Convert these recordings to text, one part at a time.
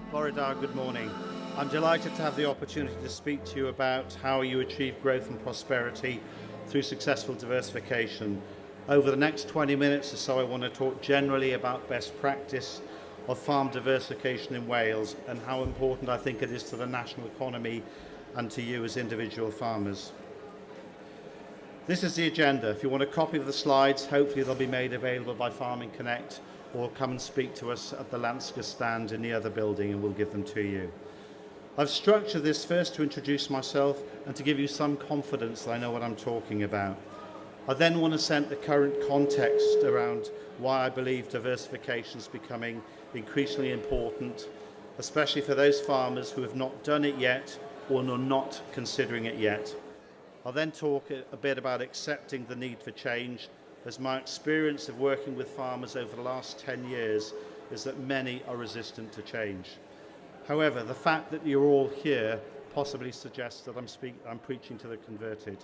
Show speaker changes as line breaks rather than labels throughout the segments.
Florida, good morning. I'm delighted to have the opportunity to speak to you about how you achieve growth and prosperity through successful diversification. Over the next 20 minutes or so, I want to talk generally about best practice of farm diversification in Wales and how important I think it is to the national economy and to you as individual farmers. This is the agenda. If you want a copy of the slides, hopefully they'll be made available by Farming Connect, or come and speak to us at the Landsker stand in the other building and we'll give them to you. I've structured this first to introduce myself and to give you some confidence that I know what I'm talking about. I then want to set the current context around why I believe diversification is becoming increasingly important, especially for those farmers who have not done it yet or are not considering it yet. I'll then talk a bit about accepting the need for change, as my experience of working with farmers over the last 10 years is that many are resistant to change. However, the fact that you're all here possibly suggests that I'm preaching to the converted.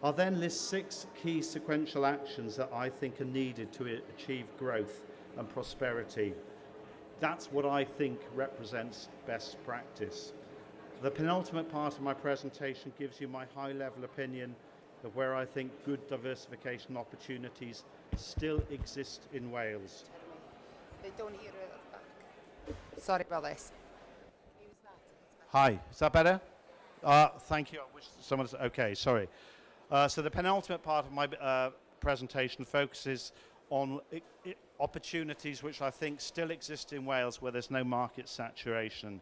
I'll then list 6 key sequential actions that I think are needed to achieve growth and prosperity. That's what I think represents best practice. The penultimate part of my presentation gives you my high-level opinion of where I think good diversification opportunities still exist in Wales.
They don't hear it at the back. Sorry about this. Use that.
Hi, is that better? Thank you. I wish someone was okay. Sorry. So the penultimate part of my presentation focuses on opportunities which I think still exist in Wales where there's no market saturation.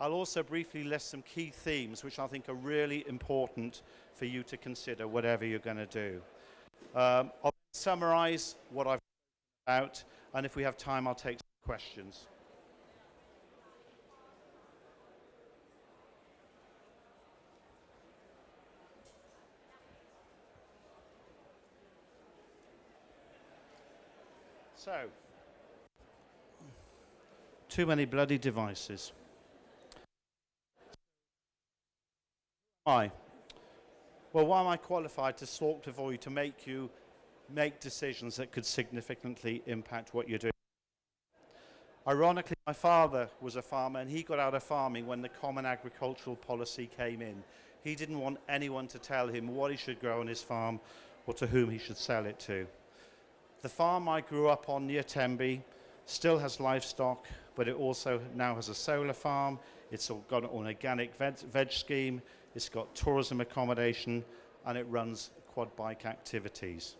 I'll also briefly list some key themes which I think are really important for you to consider whatever you're going to do. I'll summarize what I've talked about, and if we have time, I'll take some questions. So, too many bloody devices. Why? Well, why am I qualified to Cynorthwyo to make you make decisions that could significantly impact what you're doing? Ironically, my father was a farmer and he got out of farming when the Common Agricultural Policy came in. He didn't want anyone to tell him what he should grow on his farm or to whom he should sell it to. The farm I grew up on near Tenby still has livestock, but it also now has a solar farm. It's got an organic veg scheme. It's got tourism accommodation, and it runs quad bike activities.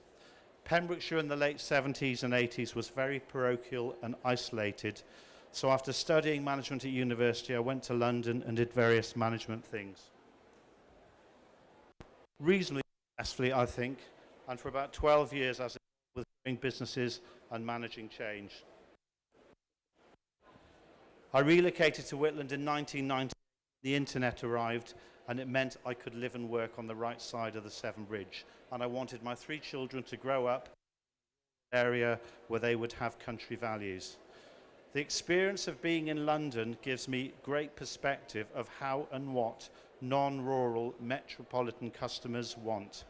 Pembrokeshire in the late 70s and 80s was very parochial and isolated. So after studying management at university, I went to London and did various management things. Reasonably successfully, I think, and for about 12 years I was involved with growing businesses and managing change. I relocated to Whitland in 1990. The internet arrived, and it meant I could live and work on the right side of the Severn Bridge. And I wanted my 3 children to grow up in an area where they would have country values. The experience of being in London gives me great perspective of how and what non-rural metropolitan customers want.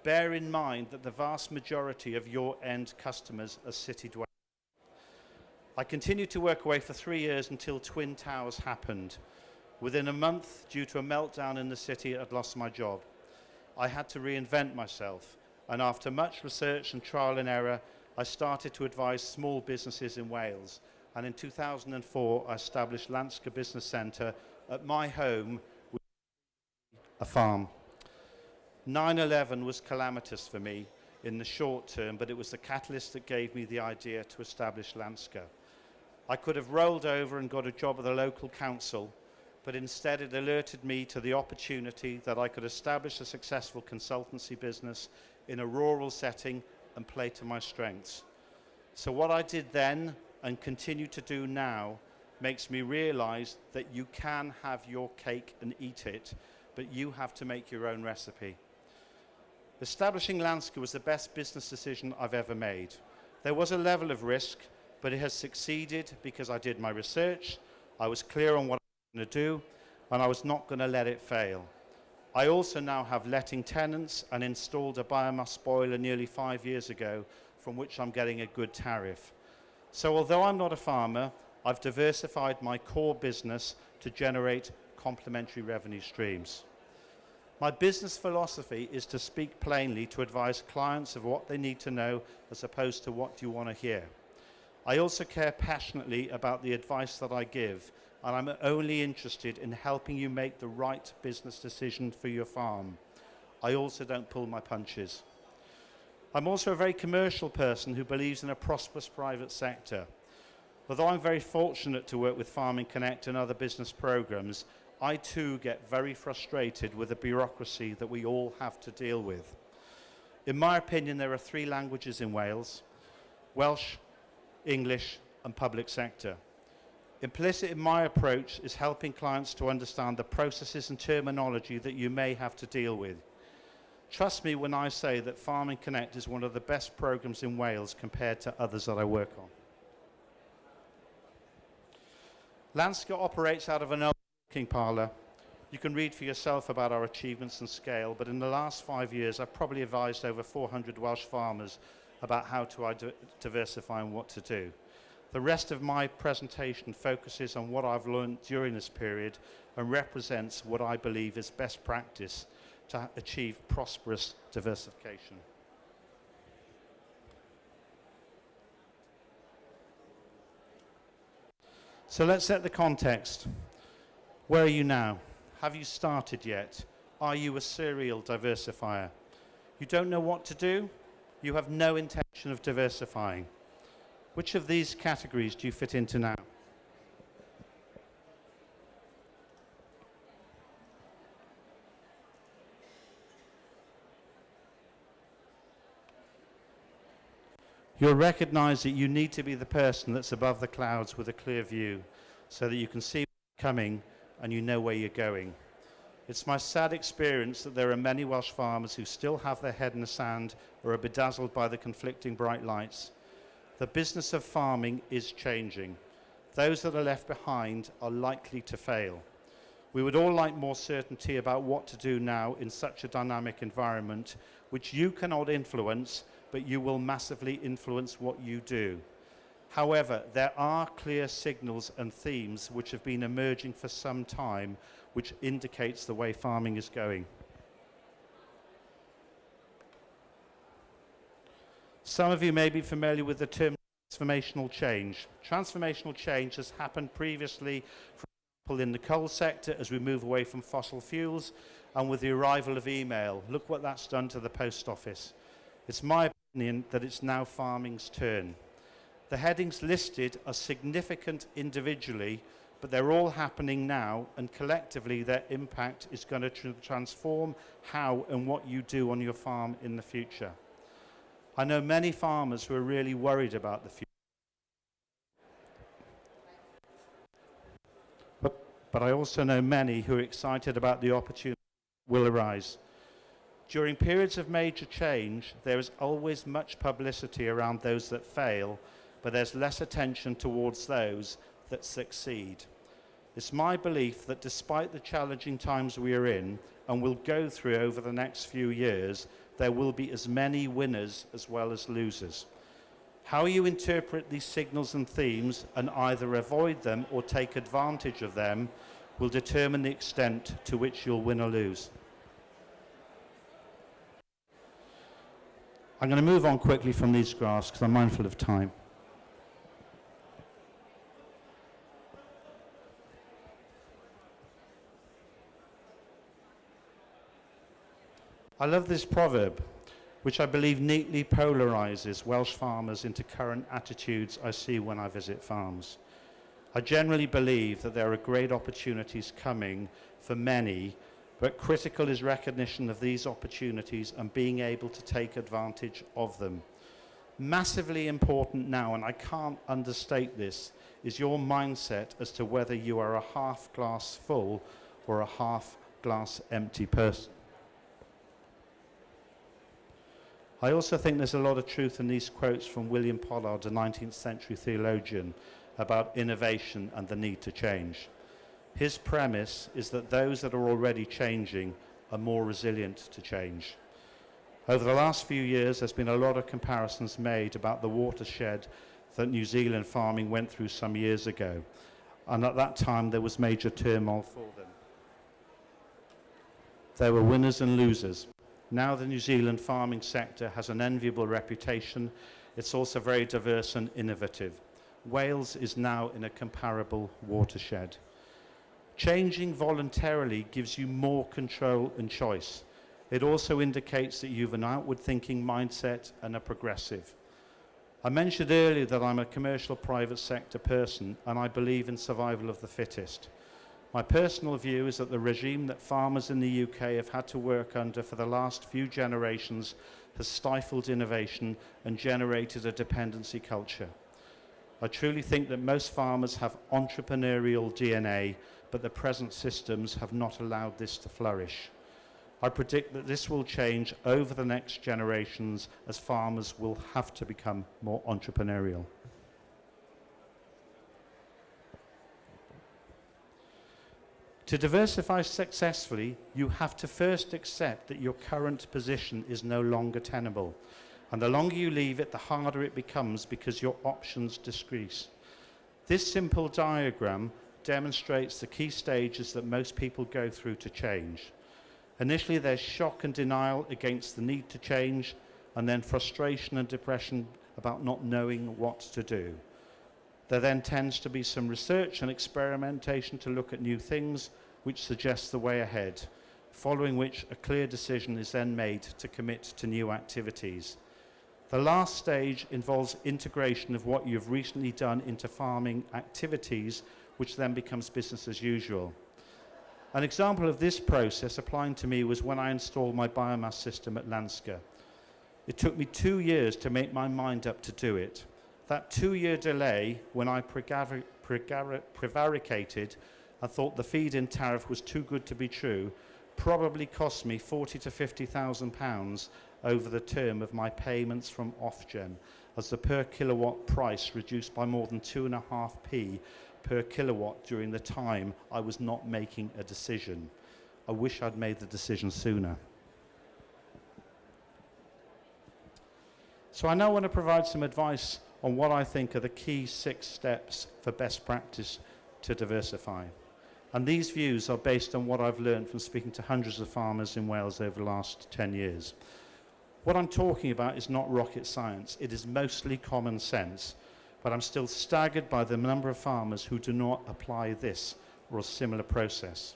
Bear in mind that the vast majority of your end customers are city dwellers. I continued to work away for 3 years until Twin Towers happened. Within a month, due to a meltdown in the city, I'd lost my job. I had to reinvent myself, and after much research and trial and error, I started to advise small businesses in Wales. And in 2004, I established Landsker Business Centre at my home, with a farm. 9/11 was calamitous for me in the short term, but it was the catalyst that gave me the idea to establish Landsker. I could have rolled over and got a job at the local council, but instead it alerted me to the opportunity that I could establish a successful consultancy business in a rural setting and play to my strengths. So what I did then and continue to do now makes me realize that you can have your cake and eat it, but you have to make your own recipe. Establishing Landsker was the best business decision I've ever made. There was a level of risk, but it has succeeded because I did my research, I was clear on what to do, and I was not going to let it fail. I also now have letting tenants and installed a biomass boiler nearly 5 years ago, from which I'm getting a good tariff. So although I'm not a farmer, I've diversified my core business to generate complementary revenue streams. My business philosophy is to speak plainly to advise clients of what they need to know as opposed to what do you want to hear. I also care passionately about the advice that I give, and I'm only interested in helping you make the right business decision for your farm. I also don't pull my punches. I'm also a very commercial person who believes in a prosperous private sector. Although I'm very fortunate to work with Farming Connect and other business programs, I too get very frustrated with the bureaucracy that we all have to deal with. In my opinion, there are 3 languages in Wales: Welsh, English, and public sector. Implicit in my approach is helping clients to understand the processes and terminology that you may have to deal with. Trust me when I say that Farming Connect is one of the best programs in Wales compared to others that I work on. Landsker operates out of an old working parlour. You can read for yourself about our achievements and scale, but in the last 5 years I've probably advised over 400 Welsh farmers about how to diversify and what to do. The rest of my presentation focuses on what I've learned during this period and represents what I believe is best practice to achieve prosperous diversification. So let's set the context. Where are you now? Have you started yet? Are you a serial diversifier? You don't know what to do? You have no intention of diversifying. Which of these categories do you fit into now? You'll recognize that you need to be the person that's above the clouds with a clear view so that you can see what's coming and you know where you're going. It's my sad experience that there are many Welsh farmers who still have their head in the sand or are bedazzled by the conflicting bright lights. The business of farming is changing. Those that are left behind are likely to fail. We would all like more certainty about what to do now in such a dynamic environment, which you cannot influence, but you will massively influence what you do. However, there are clear signals and themes which have been emerging for some time, which indicates the way farming is going. Some of you may be familiar with the term transformational change. Transformational change has happened previously, for example, in the coal sector as we move away from fossil fuels and with the arrival of email. Look what that's done to the post office. It's my opinion that it's now farming's turn. The headings listed are significant individually, but they're all happening now, and collectively their impact is going to transform how and what you do on your farm in the future. I know many farmers who are really worried about the future. But I also know many who are excited about the opportunity that will arise. During periods of major change, there is always much publicity around those that fail, but there's less attention towards those that succeed. It's my belief that despite the challenging times we are in, and will go through over the next few years, there will be as many winners as well as losers. How you interpret these signals and themes and either avoid them or take advantage of them will determine the extent to which you'll win or lose. I'm going to move on quickly from these graphs because I'm mindful of time. I love this proverb, which I believe neatly polarizes Welsh farmers into current attitudes I see when I visit farms. I generally believe that there are great opportunities coming for many, but critical is recognition of these opportunities and being able to take advantage of them. Massively important now, and I can't understate this, is your mindset as to whether you are a half glass full or a half glass empty person. I also think there's a lot of truth in these quotes from William Pollard, a 19th century theologian, about innovation and the need to change. His premise is that those that are already changing are more resilient to change. Over the last few years, there's been a lot of comparisons made about the watershed that New Zealand farming went through some years ago. And at that time, there was major turmoil for them. There were winners and losers. Now the New Zealand farming sector has an enviable reputation. It's also very diverse and innovative. Wales is now in a comparable watershed. Changing voluntarily gives you more control and choice. It also indicates that you have an outward-thinking mindset and are progressive. I mentioned earlier that I'm a commercial private sector person and I believe in survival of the fittest. My personal view is that the regime that farmers in the UK have had to work under for the last few generations has stifled innovation and generated a dependency culture. I truly think that most farmers have entrepreneurial DNA, but the present systems have not allowed this to flourish. I predict that this will change over the next generations as farmers will have to become more entrepreneurial. To diversify successfully, you have to first accept that your current position is no longer tenable. And the longer you leave it, the harder it becomes because your options decrease. This simple diagram demonstrates the key stages that most people go through to change. Initially, there's shock and denial against the need to change, and then frustration and depression about not knowing what to do. There then tends to be some research and experimentation to look at new things, which suggests the way ahead, following which a clear decision is then made to commit to new activities. The last stage involves integration of what you've recently done into farming activities, which then becomes business as usual. An example of this process applying to me was when I installed my biomass system at Landsker. It took me 2 years to make my mind up to do it. That 2-year delay, when I prevaricated and thought the feed-in tariff was too good to be true, probably cost me £40,000 to £50,000 over the term of my payments from Ofgem, as the per kilowatt price reduced by more than 2.5p per kilowatt during the time I was not making a decision. I wish I'd made the decision sooner. So I now want to provide some advice on what I think are the key 6 steps for best practice to diversify. And these views are based on what I've learned from speaking to hundreds of farmers in Wales over the last 10 years. What I'm talking about is not rocket science. It is mostly common sense. But I'm still staggered by the number of farmers who do not apply this or a similar process.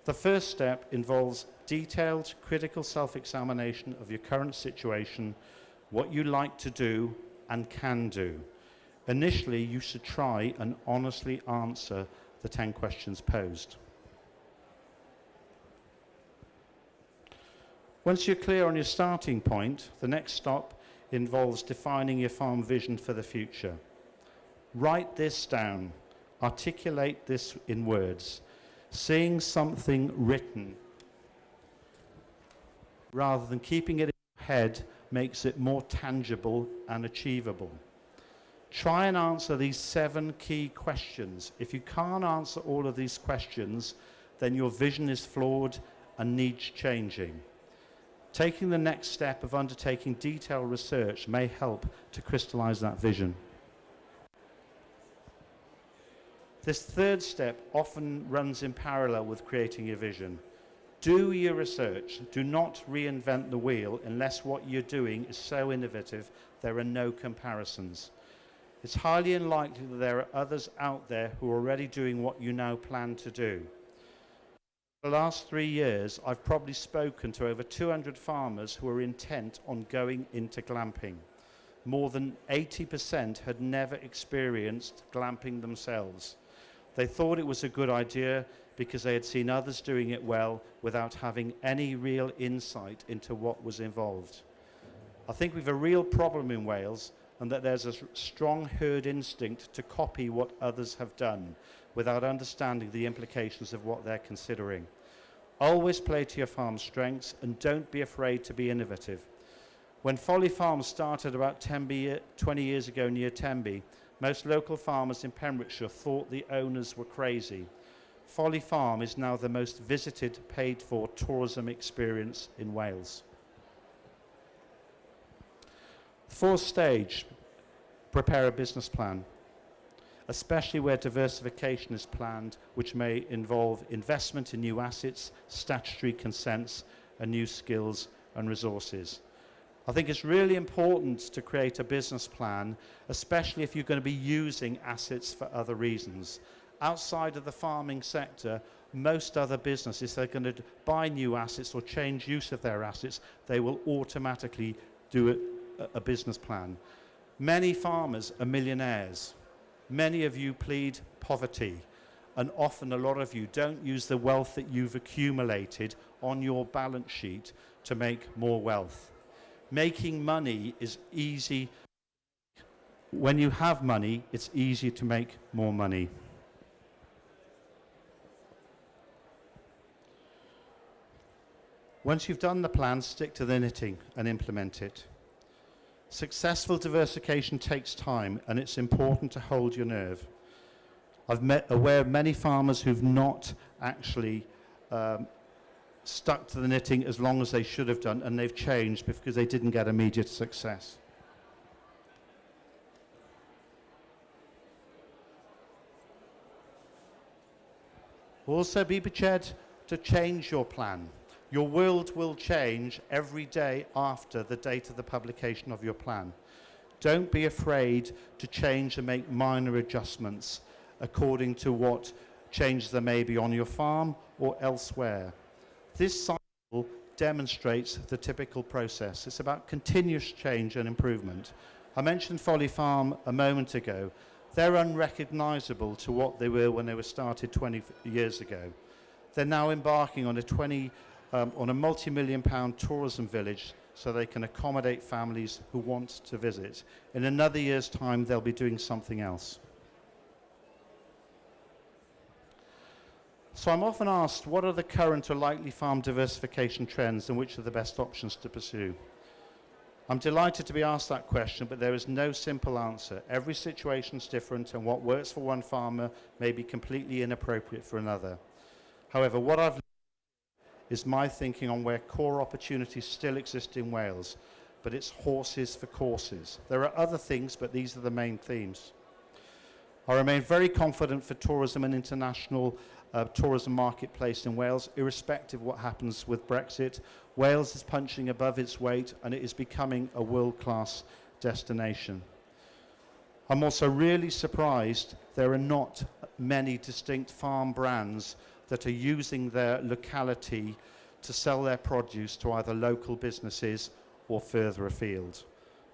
The first step involves detailed, critical self-examination of your current situation, what you like to do and can do. Initially, you should try and honestly answer the 10 questions posed. Once you're clear on your starting point, the next stop involves defining your farm vision for the future. Write this down. Articulate this in words. Seeing something written rather than keeping it in your head makes it more tangible and achievable. Try and answer these 7 key questions. If you can't answer all of these questions, then your vision is flawed and needs changing. Taking the next step of undertaking detailed research may help to crystallize that vision. This third step often runs in parallel with creating your vision. Do your research. Do not reinvent the wheel unless what you're doing is so innovative there are no comparisons. It's highly unlikely that there are others out there who are already doing what you now plan to do. For the last 3 years, I've probably spoken to over 200 farmers who are intent on going into glamping. More than 80% had never experienced glamping themselves. They thought it was a good idea because they had seen others doing it well without having any real insight into what was involved. I think we have a real problem in Wales, and that there's a strong herd instinct to copy what others have done without understanding the implications of what they're considering. Always play to your farm's strengths and don't be afraid to be innovative. When Folly Farm started about 20 years ago near Tenby, most local farmers in Pembrokeshire thought the owners were crazy. Folly Farm is now the most visited, paid-for tourism experience in Wales. Fourth stage, prepare a business plan, especially where diversification is planned, which may involve investment in new assets, statutory consents, and new skills and resources. I think it's really important to create a business plan, especially if you're going to be using assets for other reasons. Outside of the farming sector, most other businesses, they're going to buy new assets or change use of their assets, they will automatically do a business plan. Many farmers are millionaires. Many of you plead poverty, and often a lot of you don't use the wealth that you've accumulated on your balance sheet to make more wealth. Making money is easy. When you have money, it's easy to make more money. Once you've done the plan, stick to the knitting and implement it. Successful diversification takes time, and it's important to hold your nerve. I've met aware of many farmers who've not actually stuck to the knitting as long as they should have done, and they've changed because they didn't get immediate success. Also, be prepared to change your plan. Your world will change every day after the date of the publication of your plan. Don't be afraid to change and make minor adjustments according to what changes there may be on your farm or elsewhere. This cycle demonstrates the typical process. It's about continuous change and improvement. I mentioned Folly Farm a moment ago. They're unrecognizable to what they were when they were started 20 years ago. They're now embarking on a multi-million-pound tourism village so they can accommodate families who want to visit. In another year's time, they'll be doing something else. So I'm often asked, what are the current or likely farm diversification trends and which are the best options to pursue? I'm delighted to be asked that question, but there is no simple answer. Every situation is different, and what works for one farmer may be completely inappropriate for another. However, what I've is my thinking on where core opportunities still exist in Wales, but it's horses for courses. There are other things, but these are the main themes. I remain very confident for tourism and international tourism marketplace in Wales, irrespective of what happens with Brexit. Wales is punching above its weight, and it is becoming a world-class destination. I'm also really surprised there are not many distinct farm brands that are using their locality to sell their produce to either local businesses or further afield.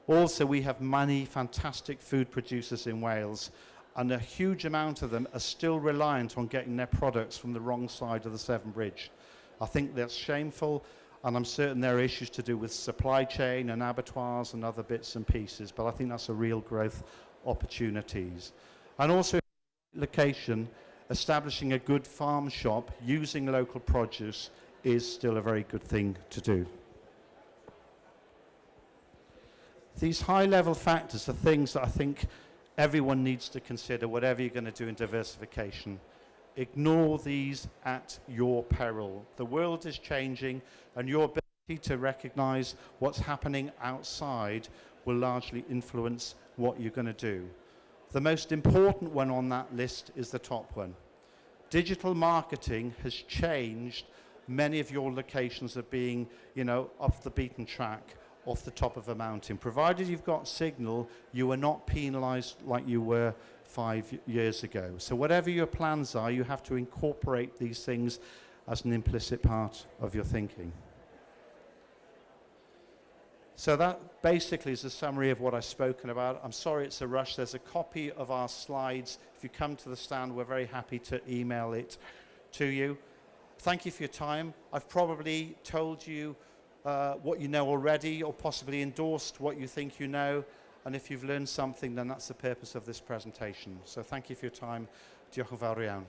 Also, we have many fantastic food producers in Wales, and a huge amount of them are still reliant on getting their products from the wrong side of the Severn Bridge. I think that's shameful, and I'm certain there are issues to do with supply chain and abattoirs and other bits and pieces, but I think that's a real growth opportunities. And also, location, establishing a good farm shop using local produce is still a very good thing to do. These high-level factors are things that I think everyone needs to consider, whatever you're going to do in diversification. Ignore these at your peril. The world is changing, and your ability to recognize what's happening outside will largely influence what you're going to do. The most important one on that list is the top one. Digital marketing has changed many of your locations of being, off the beaten track, off the top of a mountain. Provided you've got signal, you are not penalized like you were 5 years ago. So whatever your plans are, you have to incorporate these things as an implicit part of your thinking. So that basically is a summary of what I've spoken about. I'm sorry it's a rush. There's a copy of our slides. If you come to the stand, we're very happy to email it to you. Thank you for your time. I've probably told you what you know already, or possibly endorsed what you think you know. And if you've learned something, then that's the purpose of this presentation. So thank you for your time. Diolch yn fawr iawn.